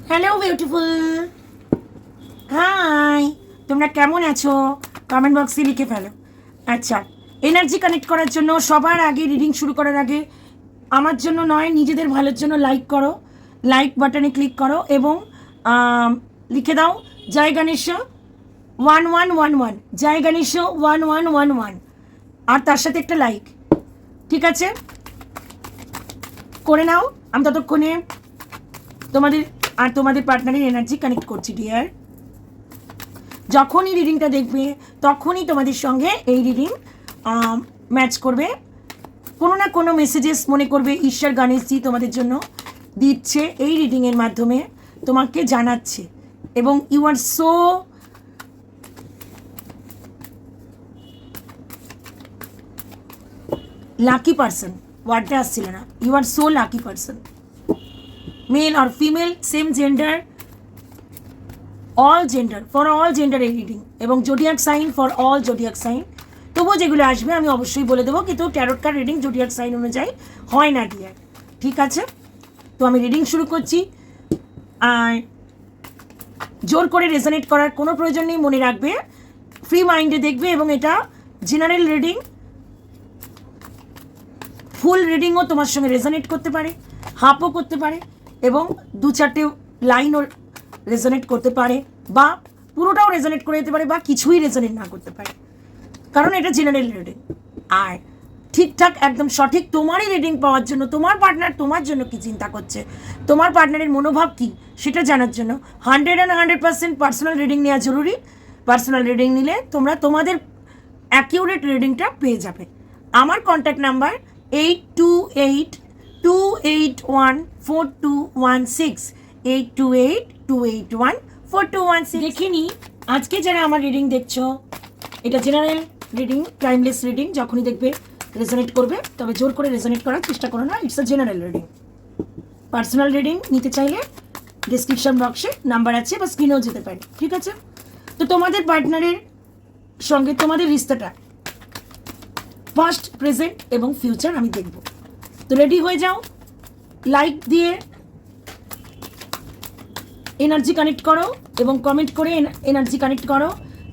Hello beautiful, high. তোমরা কেমন আছো? কমেন্ট বক্সে লিখে ফেলো। আচ্ছা, এনার্জি কানেক্ট করার জন্য সবার আগে, রিডিং শুরু করার আগে, আমার জন্য নয়, নিজেদের ভালোর জন্য লাইক করো, লাইক বাটনে ক্লিক করো এবং লিখে দাও জয় গণেশ 1111, জয় গণেশ 1111, আর তার সাথে একটা লাইক। ঠিক আছে, করে নাও। আমি ততক্ষণে তোমাদের আর তোমাদের পার্টনারের এনার্জি কানেক্ট করছি ডিয়ার। যখনই রিডিংটা দেখবে তখনই তোমাদের সঙ্গে এই রিডিং ম্যাচ করবে। কোনো না কোনো মেসেজেস মনে করবে ঈশ্বর গণেশজি তোমাদের জন্য দিচ্ছে এই রিডিংয়ের মাধ্যমে, তোমাকে জানাচ্ছে। এবং you are so lucky person, ওয়ার্ডটা আসছিল না। You are so lucky person, male আর female, same gender, all gender, for all gender এই রিডিং, এবং zodiac sign for all zodiac sign. তবুও যেগুলো আসবে আমি অবশ্যই বলে দেবো, কিন্তু tarot card reading zodiac sign অনুযায়ী হয় না ডিয়ার। ঠিক আছে, তো আমি রিডিং শুরু করছি। আর জোর করে রেজোনেট করার কোনো প্রয়োজন নেই, মনে রাখবে ফ্রি মাইন্ডে দেখবে। এবং এটা জেনারেল রিডিং, ফুল রিডিংও তোমার সঙ্গে রেজোনেট করতে পারে, হাফও করতে পারে, এবং দু চারটে লাইনও রেজোনেট করতে পারে, বা পুরোটাও রেজোনেট করে দিতে পারে, বা কিছুই রেজোনেট না করতে পারে, কারণ এটা জেনারেল রিডিং। আর ঠিকঠাক একদম সঠিক তোমারই রিডিং পাওয়ার জন্য, তোমার পার্টনার তোমার জন্য কি চিন্তা করছে, তোমার পার্টনারের মনোভাব কি, সেটা জানার জন্য 100% পার্সোনাল রিডিং নেওয়া জরুরি। পার্সোনাল রিডিং নিলে তোমরা তোমাদের অ্যাকিউরেট রিডিংটা পেয়ে যাবে। আমার কন্ট্যাক্ট নাম্বার 8282814216, 8282814216। দেখিনি আজকে যারা আমার রিডিং দেখছো, এটা জেনারেল রিডিং, টাইমলেস রিডিং। যখনই দেখবে রেজোনেট করবে, তবে জোর করে রেজোনেট করার চেষ্টা করো না। It's a general reading. Personal reading নিতে চাইলে ডিসক্রিপশন বক্সে নাম্বার আছে, বা স্ক্রিনেও যেতে পারে। ঠিক আছে, তো তোমাদের পার্টনারের সঙ্গে তোমাদের রিস্তাটা পাস্ট, প্রেজেন্ট এবং ফিউচার আমি দেখব। তো রেডি হয়ে যাও, লাইক দিয়ে এনার্জি কানেক্ট করো এবং কমেন্ট করে এনার্জি কানেক্ট করো।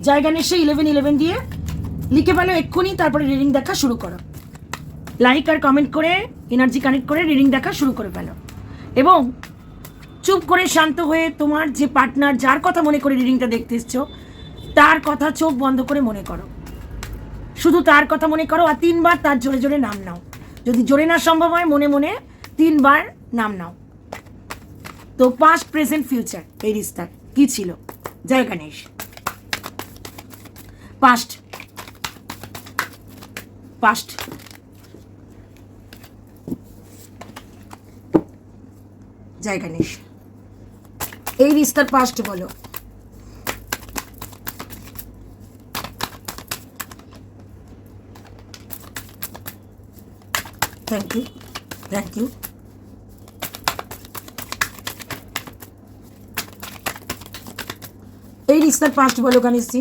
জায়গা নেশে 1111 দিয়ে লিখে ফেলো এক্ষুনি, তারপরে রিডিং দেখা শুরু করো। লাইক আর কমেন্ট করে এনার্জি কানেক্ট করে রিডিং দেখা শুরু করে ফেলো। এবং চুপ করে শান্ত হয়ে তোমার যে পার্টনার, যার কথা মনে করে রিডিংটা দেখতে এসছো, তার কথা চোখ বন্ধ করে মনে করো, শুধু তার কথা মনে করো। আর 3 বার তার জোরে জোরে নাম নাও। যদি জোরে না সম্ভব হয়, মনে মনে 3 বার নাম নাও। তো পাস্ট, প্রেজেন্ট, ফিউচার এই রিস্তার কি ছিল? জয় গণেশ। পাস্ট, পাস্ট, জয় গণেশ। এই রিস্তার পাস্ট বলো। Thank you, thank you. এই রিস্তার পাস্ট বলো গণেশজি।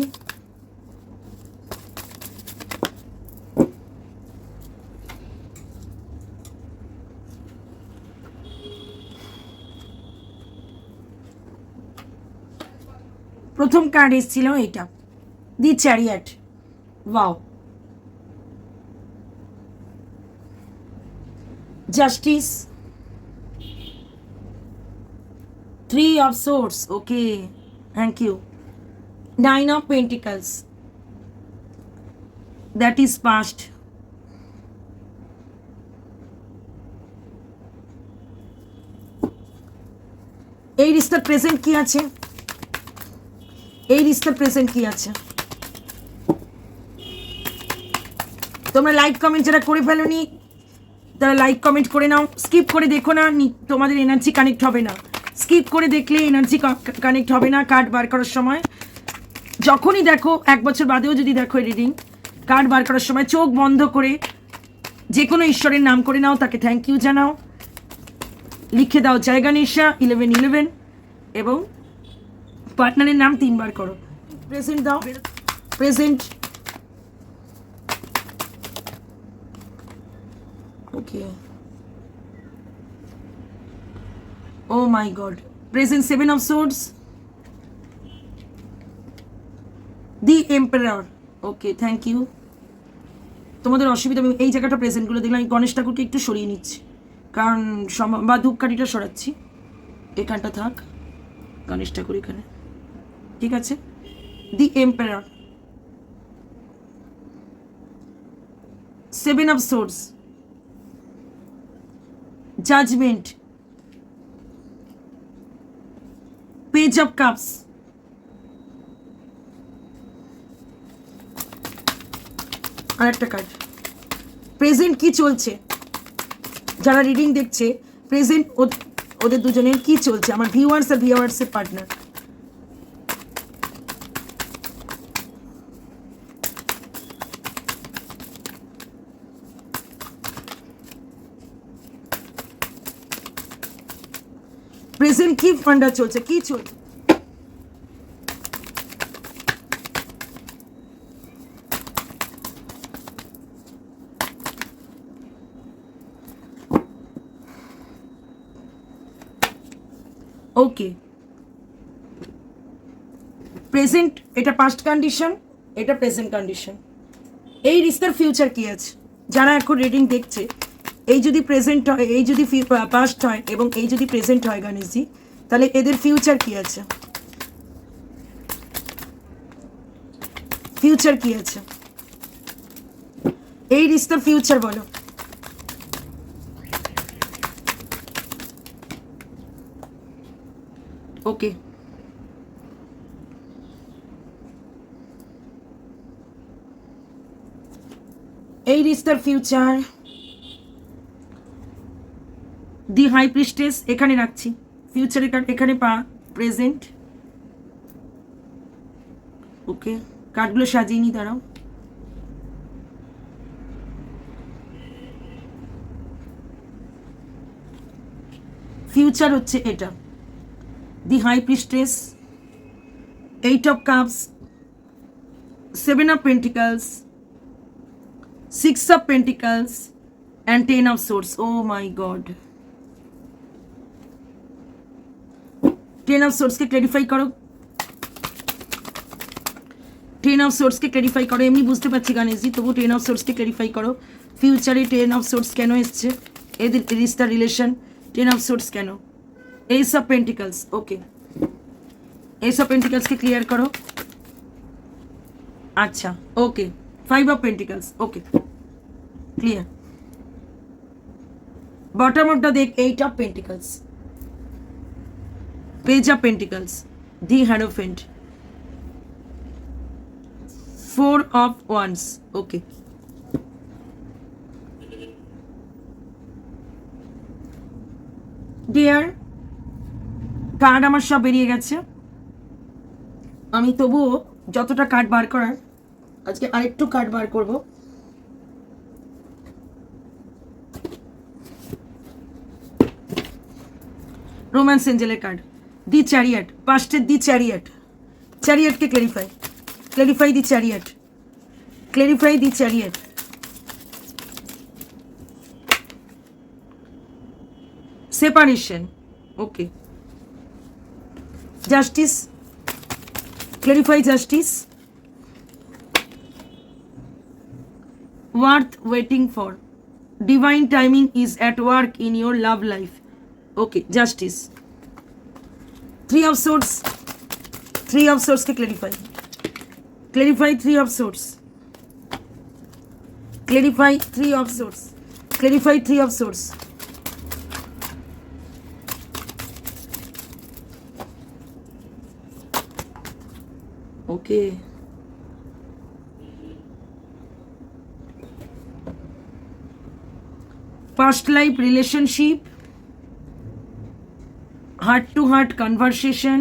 প্রথম কার্ড এসেছিল এটা, the chariot. Wow, justice, 3 of swords, okay, thank you. 9 of pentacles, that is past. এই রিস্তার প্রেজেন্ট কি আছে? এই রিস্তার প্রেজেন্ট কি আছে? তোমরা লাইক কমেন্ট যারা করে ফেলোনি, তারা লাইক কমেন্ট করে নাও। স্কিপ করে দেখো না, তোমাদের এনার্জি কানেক্ট হবে না। স্কিপ করে দেখলে এনার্জি কানেক্ট হবে না কার্ড বার করার সময়। যখনই দেখো, 1 বছর বাদেও যদি দেখো রিডিং, কার্ড বার করার সময় চোখ বন্ধ করে যে কোনো ঈশ্বরের নাম করে নাও, তাকে থ্যাংক ইউ জানাও, লিখে দাও জয় গণেশা 1111, এবং পার্টনারের নাম 3 বার করো। প্রেজেন্ট দাও, present. Okay, oh my god, present 7 of swords, the emperor. Okay, thank you. তোমাদের অসুবিধা, আমি এই জায়গাটা প্রেজেন্টগুলো দেখলাম। আমি গণেশ ঠাকুরকে একটু সরিয়ে নিচ্ছি, কারণ বা ধূপকাঠিটা সরাচ্ছি, এখানটা থাক, গণেশ ঠাকুর এখানে, ঠিক আছে। The emperor, 7 of swords, judgement, page of cups, আর একটা কার্ড। প্রেজেন্ট কি চলছে, যারা রিডিং দেখছে, প্রেজেন্ট ওদের দুজনের কি চলছে, আমার ভিউয়ার্স আর ভিউয়ার্সের পার্টনার। প্রেজেন্ট কি ফান্ডা চলছে, কি চলছে। ওকে, প্রেজেন্ট এটা পাস্ট কন্ডিশন, এটা প্রেজেন্ট কন্ডিশন। এই রিস্তার ফিউচার কি আছে, যারা এখন রিডিং দেখছে, এই যদি প্রেজেন্ট হয়, এই যদি পাস্ট হয় এবং এই যদি প্রেজেন্ট হয় গণেশজি, তাহলে এদের ফিউচার কি আছে, ফিউচার কি আছে, এই রিস্তার ফিউচার বলো। ওকে, এই রিস্তার ফিউচার, দি হাই প্রিস্টেস এখানে রাখছি, ফিউচারে এখানে পা, প্রেজেন্ট। ওকে, কার্ডগুলো সাজিয়ে নি, দাঁড়াও। ফিউচার হচ্ছে এটা, the high priestess, 8 of cups, 7 of pentacles, 6 of pentacles and 10 of swords. Oh my god, 10 of swords K clarify করো, 10 of swords কে ক্ল্যারিফাই করো। এমনি বুঝতে পারছি গণেশজি, তবু 10 of swords কে ক্ল্যারিফাই করো। ফিউচারে 10 of swords কেন এসছে, এদের রিস্তার রিলেশন 10 of swords কেন। Ace of pentacles, okay, ace of pentacles কে ক্লিয়ার করো। আচ্ছা, okay, 5 of pentacles, okay, clear. Bottom of the deck 8 of pentacles, page of pentacles, the hierophant, 4 of wands, okay. Dear, card আমার সব বেরিয়ে গেছে, আমি তবুও যতটা কার্ড বার করার, আজকে আরেকটু কার্ড বার করব। রোম্যান্স এঞ্জেলের কার্ড, দি চ্যারিয়ট, পাস্টের দি চ্যারিয়ট, চ্যারিয়টকে clarify, clarify the chariot, clarify the chariot. Separation, okay. Justice, clarify justice. Worth waiting for, divine timing is at work in your love life, okay, justice. 3 of swords, 3 of সোর্সকে clarify, clarify 3 of swords, clarify 3 of swords, clarify 3 of swords. Okay, past life relationship, heart to heart conversation,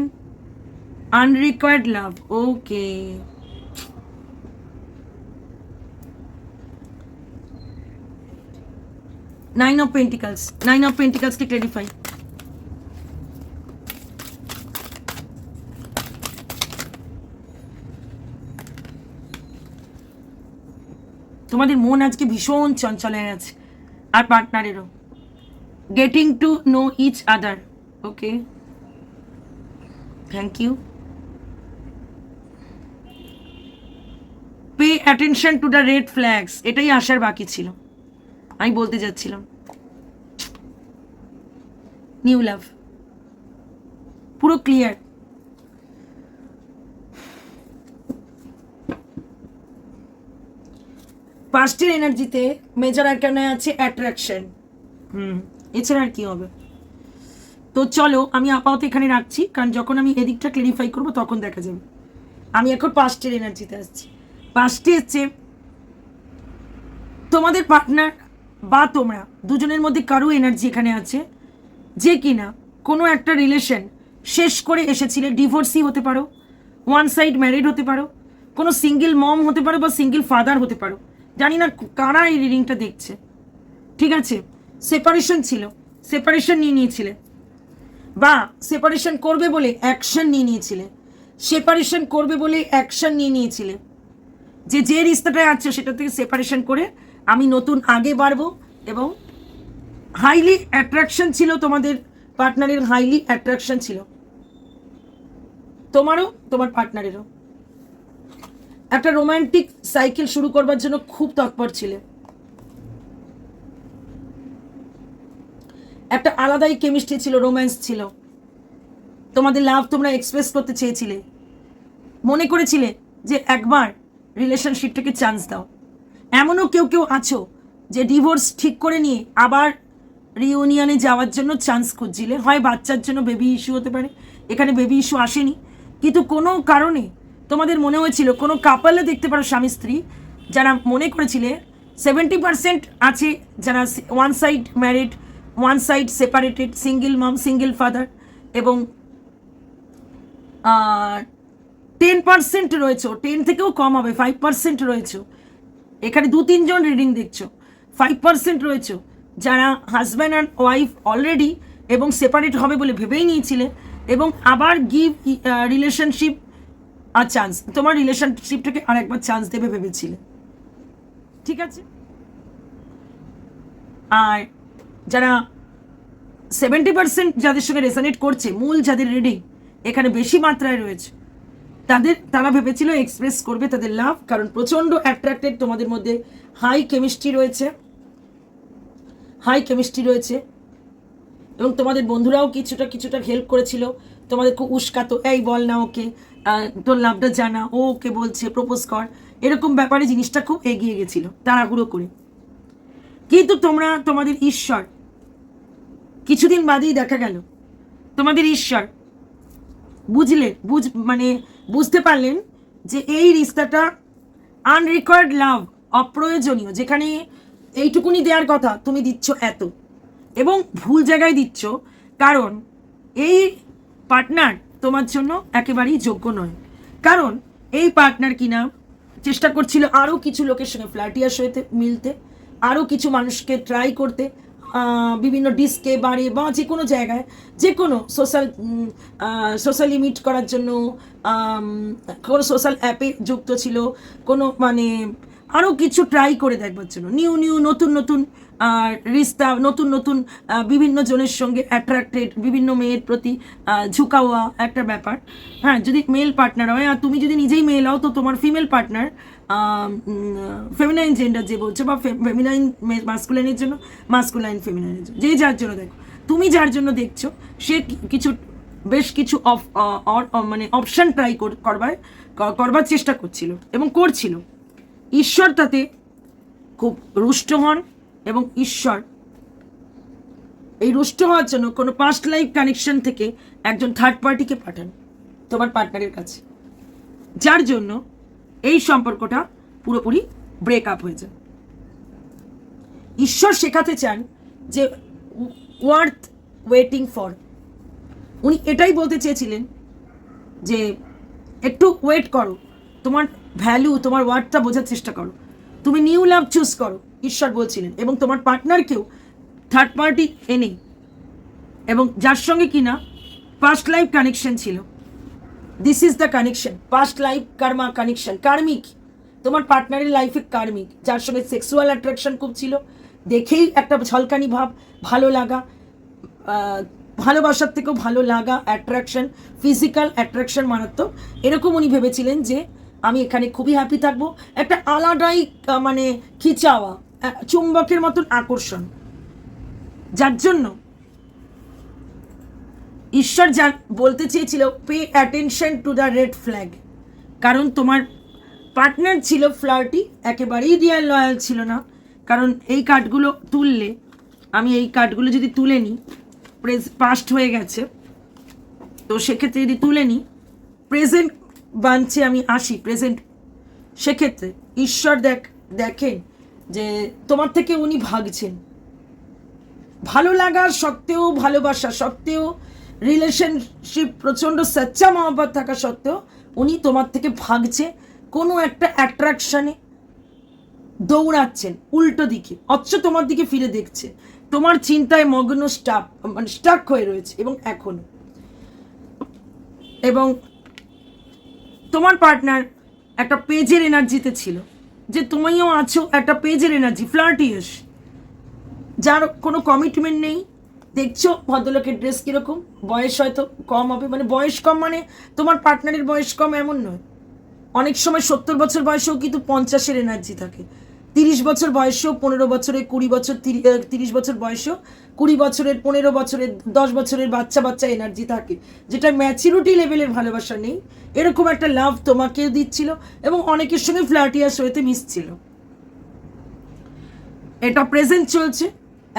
unrequired love, okay. Nine of Pentacles, Nine of Pentacles के clarify, তোমাদের মন আজকে ভীষণ চঞ্চল হয়ে আছে, আর পার্টনারেরও। Getting to know each other, okay. Thank you. Pay attention to the red flags, এটাই আসার বাকি ছিল, আমি বলতে যাচ্ছিলাম। নিউ লাভ পুরো ক্লিয়ার। পাস্টের এনার্জিতে মেজর আরকানায় আছে অ্যাট্রাকশন। এছাড়া আর কি হবে? তো চলো আমি আপাতত এখানে রাখছি, কারণ যখন আমি এদিকটা ক্লিয়ারিফাই করবো তখন দেখা যাবে। আমি এখন পাস্টের এনার্জিতে আসছি। পাস্টে হচ্ছে তোমাদের পার্টনার বা তোমরা দুজনের মধ্যে কারো এনার্জি এখানে আছে যে কিনা কোনো একটা রিলেশন শেষ করে এসেছিলে। ডিভোর্সি হতে পারো, ওয়ান সাইড ম্যারিড হতে পারো, কোনো সিঙ্গেল মম হতে পারো বা সিঙ্গেল ফাদার হতে পারো, জানি না কারা এই রিডিংটা দেখছে, ঠিক আছে? সেপারেশন ছিল, সেপারেশন নিয়ে নিয়েছিলে, বা সেপারেশন করবে বলে অ্যাকশন নিয়ে নিয়েছিলে, সেপারেশন করবে বলে অ্যাকশন নিয়ে নিয়েছিলে, যে রিস্তাটায় আছে সেটা থেকে সেপারেশন করে আমি নতুন আগে বাড়বো। এবং হাইলি অ্যাট্রাকশন ছিল তোমাদের পার্টনারের, হাইলি অ্যাট্রাকশন ছিল তোমারও তোমার পার্টনারেরও। একটা রোমান্টিক সাইকেল শুরু করবার জন্য খুব তৎপর ছিলে, একটা আলাদাই কেমিস্ট্রি ছিল, রোম্যান্স ছিল, তোমাদের লাভ তোমরা এক্সপ্রেস করতে চেয়েছিলে, মনে করেছিলে যে একবার রিলেশনশিপটাকে চান্স দাও। এমনও কেউ কেউ আছো যে ডিভোর্স ঠিক করে নিয়ে আবার রিউনিয়নে যাওয়ার জন্য চান্স খুঁজছিলে, হয় বাচ্চার জন্য, বেবি ইস্যু হতে পারে, এখানে বেবি ইস্যু আসেনি, কিন্তু কোনো কারণে তোমাদের মনে হয়েছিল, কোনো কাপলে দেখতে পারো স্বামী স্ত্রী যারা মনে করেছিলে 70% আছে যারা one side married, one side separated, single mom single father, এবং 10% রয়েছে, 10 থেকেও কম হবে, 5% রয়েছে এখানে। 2-3 জন রিডিং দেখছো, 5% রয়েছে যারা হাজব্যান্ড অ্যান্ড ওয়াইফ অলরেডি এবং সেপারেট হবে বলে ভেবেই নিয়েছিলে, এবং আবার গিভ রিলেশনশিপ আর চান্স, তোমার রিলেশনশিপটাকে আর একবার চান্স দেবে ভেবেছিলে, ঠিক আছে? আর যারা 70% যাদের সঙ্গে রেজোনেট করছে, মূল যাদের রিডিং এখানে বেশি মাত্রায় রয়েছে, তারা ভেবেছিল এক্সপ্রেস করবে তাদের লাভ, কারণ প্রচণ্ড অ্যাট্রাক্টেড, তোমাদের মধ্যে হাই কেমিস্ট্রি রয়েছে, হাই কেমিস্ট্রি রয়েছে। এবং তোমাদের বন্ধুরাও কিছুটা হেল্প করেছিল, তোমাদের খুব উস্কাতো, এই বল না ওকে, তোর লাভটা জানা, ও ওকে বলছে প্রপোজ কর, এরকম ব্যাপারে জিনিসটা খুব এগিয়ে গেছিল তাড়াহুড়ো করে। কিন্তু তোমরা তোমাদের ঈশ্বর, কিছুদিন বাদেই দেখা গেল তোমাদের ঈশ্বর বুঝতে পারলেন যে এই রিস্তাটা আনরিকোয়ার্ড লাভ, অপ্রয়োজনীয়, যেখানে এইটুকুনি দেওয়ার কথা তুমি দিচ্ছ এত, এবং ভুল জায়গায় দিচ্ছ, কারণ এই পার্টনার তোমার জন্য একেবারেই যোগ্য নয়। কারণ এই পার্টনার কিনা চেষ্টা করছিল আরও কিছু লোকের সঙ্গে ফ্ল্যাটিয়াস হতে মিলতে, আরও কিছু মানুষকে ট্রাই করতে, বিভিন্ন ডিস্কে বারে বা যে কোনো জায়গায়, যে কোনো সোশ্যালি মিট করার জন্য, কোনো সোশ্যাল অ্যাপে যুক্ত ছিল, কোনো আরও কিছু ট্রাই করে দেখবার জন্য, নতুন রিস্তা, নতুন বিভিন্ন জনের সঙ্গে অ্যাট্রাক্টেড, বিভিন্ন মেয়ের প্রতি ঝুঁকাওয়া একটা ব্যাপার। হ্যাঁ, যদি মেল পার্টনার হয়, আর তুমি যদি নিজেই মেল হও, তো তোমার ফিমেল পার্টনার, ফেমিনাইন জেন্ডার যে বলছো, বা ফেমিনাইন মাস্কুলাইনের জন্য, মাস্কুলাইন ফেমিনাইনের জন্য, যার জন্য দেখো, তুমি যার জন্য দেখছো, সে বেশ কিছু অপশান ট্রাই করবার চেষ্টা করছিল এবং করছিল। ঈশ্বর তাতে খুব রুষ্ট হন, এবং ঈশ্বর এই রুষ্ট হওয়ার জন্য কোনো পাস্ট লাইফ কানেকশন থেকে একজন থার্ড পার্টিকে পাঠান তোমার পার্টনারের কাছে, যার জন্য এই সম্পর্কটা পুরোপুরি ব্রেক আপ হয়ে যায়। ঈশ্বর শেখাতে চান যে ওয়ার্থ ওয়েটিং ফর, উনি এটাই বলতে চেয়েছিলেন যে একটু ওয়েট করো, তোমার ভ্যালু, তোমার ওয়ার্থটা বোঝার চেষ্টা করো, তুমি নিউ লাভ চুজ করো, ঈশ্বর বলছিলেন। এবং তোমার পার্টনারকেও থার্ড পার্টি এনে, এবং যার সঙ্গে কিনা পাস্ট লাইফ কানেকশন ছিল, this is the connection, past life karma connection, karmic, তোমার পার্টনারের লাইফে কার্মিক, যার সঙ্গে সেক্সুয়াল অ্যাট্রাকশন খুব ছিল, দেখেই একটা ঝলকানি ভাব, ভালো লাগা, ভালোবাসার থেকেও ভালো লাগা, অ্যাট্রাকশন, ফিজিক্যাল অ্যাট্রাকশন মারাত্মক, এরকম উনি ভেবেছিলেন যে আমি এখানে খুবই হ্যাপি থাকবো। একটা আলাদাই মানে খিচাওয়া, চুম্বকের মতন আকর্ষণ, যার জন্য ঈশ্বর যা বলতে চেয়েছিল, pay attention to the red flag. কারণ তোমার পার্টনার ছিল ফ্লার্টি, একেবারেই রিয়াল লয়াল ছিল না। কারণ এই কার্ডগুলো তুললে, আমি এই কার্ডগুলো যদি তুলে নিই, পাস্ট হয়ে গেছে, তো সেক্ষেত্রে যদি তুলে নিই, প্রেজেন্ট বাঞ্চে আমি আসি, প্রেজেন্ট, সেক্ষেত্রে ঈশ্বর দেখেন যে তোমার থেকে উনি ভাগছেন। ভালো লাগার সত্ত্বেও, ভালোবাসা সত্ত্বেও, রিলেশনশিপ প্রচণ্ড সচ্চা মহব্বত থাকা সত্ত্বেও উনি তোমার থেকে ভাগছে, কোনো একটা অ্যাট্রাকশানে দৌড়াচ্ছেন উল্টো দিকে, অথচ তোমার দিকে ফিরে দেখছে, তোমার চিন্তায় মগ্ন, স্টাক হয়ে রয়েছে এখনো। এবং তোমার পার্টনার একটা পেজের এনার্জিতে ছিল, যে তুমিও আছো একটা পেজের এনার্জি, ফ্লার্টিয়াস, যার কোনো কমিটমেন্ট নেই। দেখছো ভদ্রলোকের ড্রেস কীরকম, বয়স হয়তো কম হবে, মানে বয়স কম মানে তোমার পার্টনারের বয়স কম এমন নয়, অনেক সময় 70 বছর বয়সেও কিন্তু 50-এর এনার্জি থাকে, 30 বছর বয়সেও, 15 বছরের, 20 বছর, 30 বছর বয়সেও, 20 বছরের, 15 বছরের, 10 বছরের বাচ্চা এনার্জি থাকে, যেটা ম্যাচুরিটি লেভেলের ভালোবাসা নেই। এরকম একটা লাভ তোমাকেও দিচ্ছিল এবং অনেকের সঙ্গে ফ্ল্যাটিয়াস হইতে মিশছিল। এটা প্রেজেন্ট চলছে,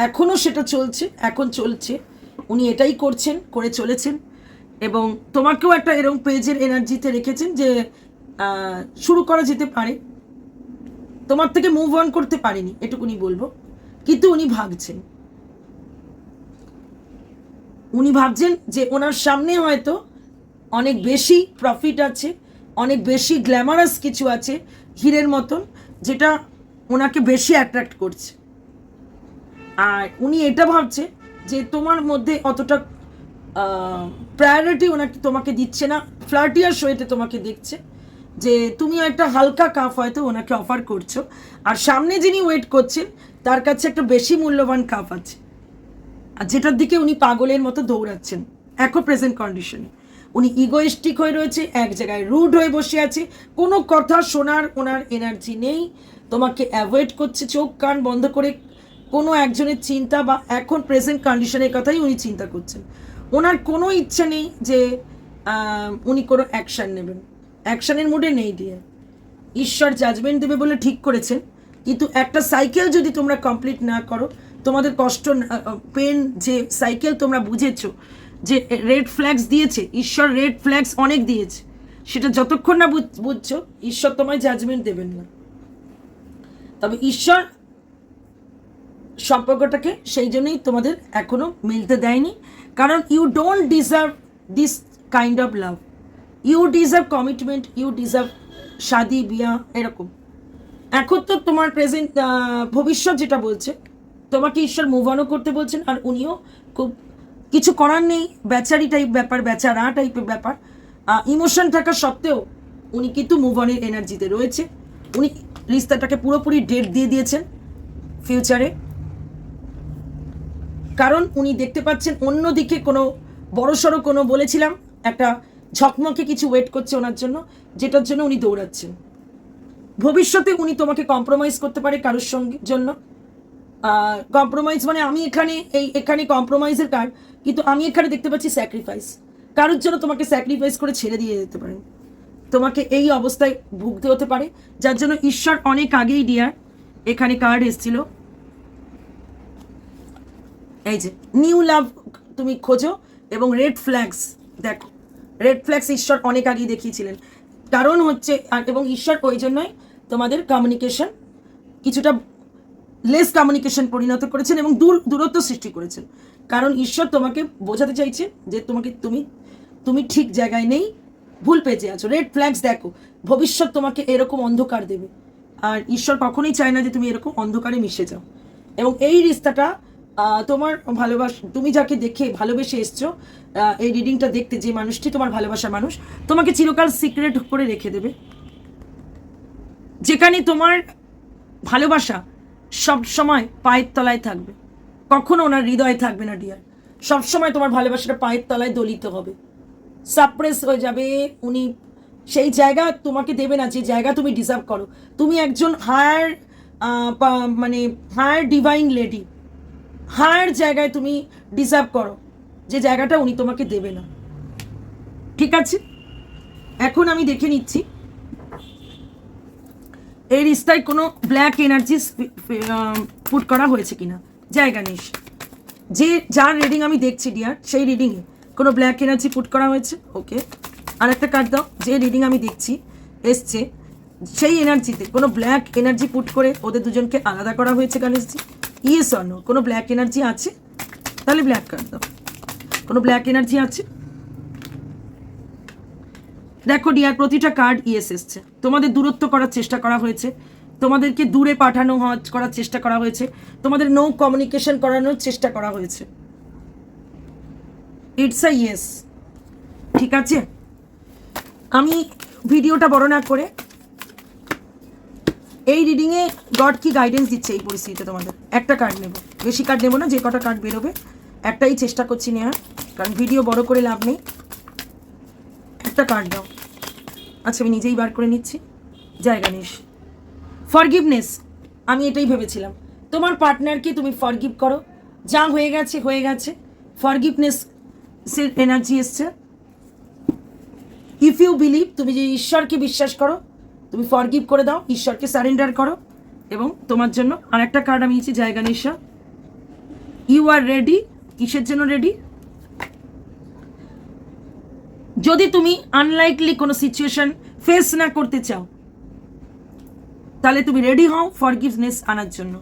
এখনও সেটা চলছে, এখন চলছে, উনি এটাই করছেন, করে চলেছেন। এবং তোমাকেও একটা এরকম পেজের এনার্জিতে রেখেছেন যে শুরু করা যেতে পারে, তোমার থেকে মুভ অন করতে পারেনি, এটুকুনি বলবো। কিন্তু উনি ভাবছেন, উনি ভাবছেন যে ওনার সামনে হয়তো অনেক বেশি প্রফিট আছে, অনেক বেশি গ্ল্যামারাস কিছু আছে হীরের মতন, যেটা ওনাকে বেশি অ্যাট্রাক্ট করছে। আর উনি এটা ভাবছে যে তোমার মধ্যে অতটা প্রায়োরিটি ওনাকে তোমাকে দিচ্ছে না, ফ্লার্টিয়াস হয়েতে তোমাকে দেখছে, যে তুমি একটা হালকা কাপ হয়তো ওনাকে অফার করছো, আর সামনে যিনি ওয়েট করছেন তার কাছে একটা বেশি মূল্যবান কাপ আছে, আর যেটার দিকে উনি পাগলের মতো দৌড়াচ্ছেন। এখন প্রেজেন্ট কন্ডিশনে উনি ইগোয়েস্টিক হয়ে রয়েছে, এক জায়গায় রুড হয়ে বসে আছে, কোনো কথা শোনার ওনার এনার্জি নেই, তোমাকে অ্যাভয়েড করছে, চোখ কান বন্ধ করে কোনো একজনের চিন্তা, বা এখন প্রেজেন্ট কন্ডিশনের কথাই উনি চিন্তা করছেন। ওনার কোনো ইচ্ছা নেই যে উনি কোনো অ্যাকশান নেবেন, অ্যাকশানের মুডে নেই দিয়ে। ঈশ্বর জাজমেন্ট দেবে বলে ঠিক করেছেন, কিন্তু একটা সাইকেল যদি তোমরা কমপ্লিট না করো, তোমাদের কষ্ট, পেন, যে সাইকেল তোমরা বুঝেছো, যে রেড ফ্ল্যাগস দিয়েছে ঈশ্বর, রেড ফ্ল্যাগস অনেক দিয়েছে, সেটা যতক্ষণ না বুঝছো, ঈশ্বর তোমায় জাজমেন্ট দেবেন না। তবে ঈশ্বর সম্পর্কটাকে সেই জন্যই তোমাদের এখনো মিলতে দেয়নি, কারণ you don't deserve this kind of love, you deserve commitment, you deserve শাদি বিয়া এরকম। এখন তো তোমার প্রেজেন্ট, ভবিষ্যৎ যেটা বলছে, তোমাকে ঈশ্বর মুভ অনও করতে বলছেন, আর উনিও খুব কিছু করার নেই, বেচারি টাইপ ব্যাপার, বেচারা টাইপের ব্যাপার, ইমোশন থাকা সত্ত্বেও উনি কিন্তু মুভ অনের এনার্জিতে রয়েছে। উনি রিস্তাটাকে পুরোপুরি ডেট দিয়ে দিয়েছেন ফিউচারে, কারণ উনি দেখতে পাচ্ছেন অন্যদিকে কোনো বড়সড় কোনো, বলেছিলাম একটা ঝকমকে কিছু ওয়েট করছে ওনার জন্য, যেটার জন্য উনি দৌড়াচ্ছেন। ভবিষ্যতে উনি তোমাকে কম্প্রোমাইজ করতে পারে কারোর সঙ্গে জন্য, কম্প্রোমাইজ মানে আমি এখানে কম্প্রোমাইজের কার্ড, কিন্তু আমি এখানে দেখতে পাচ্ছি স্যাক্রিফাইস, কারোর জন্য তোমাকে স্যাক্রিফাইস করে ছেড়ে দিয়ে যেতে পারেন, তোমাকে এই অবস্থায় ভুগতে হতে পারে, যার জন্য ঈশ্বর অনেক আগেই ডিয়ার, এখানে কার্ড এসেছিল, এই যে নিউ লাভ তুমি খোঁজো, এবং রেড ফ্ল্যাগস দেখো, রেড ফ্ল্যাগস ঈশ্বর অনেক আগেই দেখিয়েছিলেন, কারণ হচ্ছে, এবং ঈশ্বর ওই জন্যই তোমাদের কমিউনিকেশন কিছুটা লেস কমিউনিকেশন পরিণত করেছেন এবং দূরত্ব সৃষ্টি করেছেন, কারণ ঈশ্বর তোমাকে বোঝাতে চাইছে যে তুমি ঠিক জায়গায় নেই, ভুল পেজে আছো। রেড ফ্ল্যাগস দেখো, ভবিষ্যৎ তোমাকে এরকম অন্ধকার দেবে, আর ঈশ্বর কখনোই চায় না যে তুমি এরকম অন্ধকারে মিশে যাও। এবং এই রিস্তাটা তোমার তুমি যাকে দেখে ভালোবেসে এসছো, এই রিডিংটা দেখতে, যে মানুষটি তোমার ভালোবাসার মানুষ, তোমাকে চিরকাল সিক্রেট করে রেখে দেবে, যেখানে তোমার ভালোবাসা সব সময় পায়ের তলায় থাকবে, কখনো ওনার হৃদয়ে থাকবে না ডিয়ার। সবসময় তোমার ভালোবাসাটা পায়ের তলায় দলিত হবে, সাপ্রেস হয়ে যাবে। উনি সেই জায়গা তোমাকে দেবে না যে জায়গা তুমি ডিজার্ভ করো। তুমি একজন হায়ার মানে হায়ার ডিভাইন লেডি, হায়ার জায়গায় তুমি ডিজার্ভ করো, যে জায়গাটা উনি তোমাকে দেবে না। ঠিক আছে, এখন আমি দেখে নিচ্ছি এই রিস্তায় কোনো ব্ল্যাক এনার্জি পুট করা হয়েছে কিনা। জায়গা নেই, যে যার রিডিং আমি দেখছি ডিয়ার, সেই রিডিংয়ে কোনো ব্ল্যাক এনার্জি পুট করা হয়েছে। ওকে, আর একটা কার্ড দাও। যে রিডিং আমি দেখছি এসছে, সেই এনার্জিতে কোনো ব্ল্যাক এনার্জি পুট করে ওদের দুজনকে আলাদা করা হয়েছে গণেশজি। ইয়েস অর নো, কোনো ব্ল্যাক এনার্জি আছে? তাহলে ব্ল্যাক কার্ড দাও। কোনো ব্ল্যাক এনার্জি আছে? দেখো ডিয়ার, প্রতিটা কার্ড ইয়েস এসছে। তোমাদের দূরত্ব করার চেষ্টা করা হয়েছে, তোমাদেরকে দূরে পাঠানো করার চেষ্টা করা হয়েছে, তোমাদের নো কমিউনিকেশন করানোর চেষ্টা করা হয়েছে। It's a yes. ঠিক আছে, আমি ভিডিওটা বড় না করে এই রিডিংয়ে গড কি গাইডেন্স দিচ্ছে এই পরিস্থিতিতে তোমাদের, একটা কার্ড নেব, বেশি কার্ড নেবো না, যে কটা কার্ড বেরোবে একটাই চেষ্টা করছি নেওয়ার, কারণ ভিডিও বড় করে লাভ নেই। একটা কার্ড দাও। আচ্ছা, আমি নিজেই বার করে নিচ্ছি। জায়গা নিস। ফরগিভনেস, আমি এটাই ভেবেছিলাম, তোমার পার্টনারকে তুমি ফরগিভ করো, যা হয়ে গেছে হয়ে গেছে। ফরগিভনেস এনার্জি এসছে। ইফ ইউ বিলিভ, তুমি যে ঈশ্বরকে বিশ্বাস করো, তুমি ফরগিভ করে দাও, ঈশ্বরকে সারেন্ডার করো। এবং তোমার জন্য আর একটা কার্ড আমি নিয়েছি, জায়গা নিশা। You R ready. কিসের জন্য রেডি? যদি তুমি আনলাইকলি কোনো সিচুয়েশন ফেস না করতে চাও, তাহলে তুমি রেডি হও ফরগিভনেস আনার জন্য।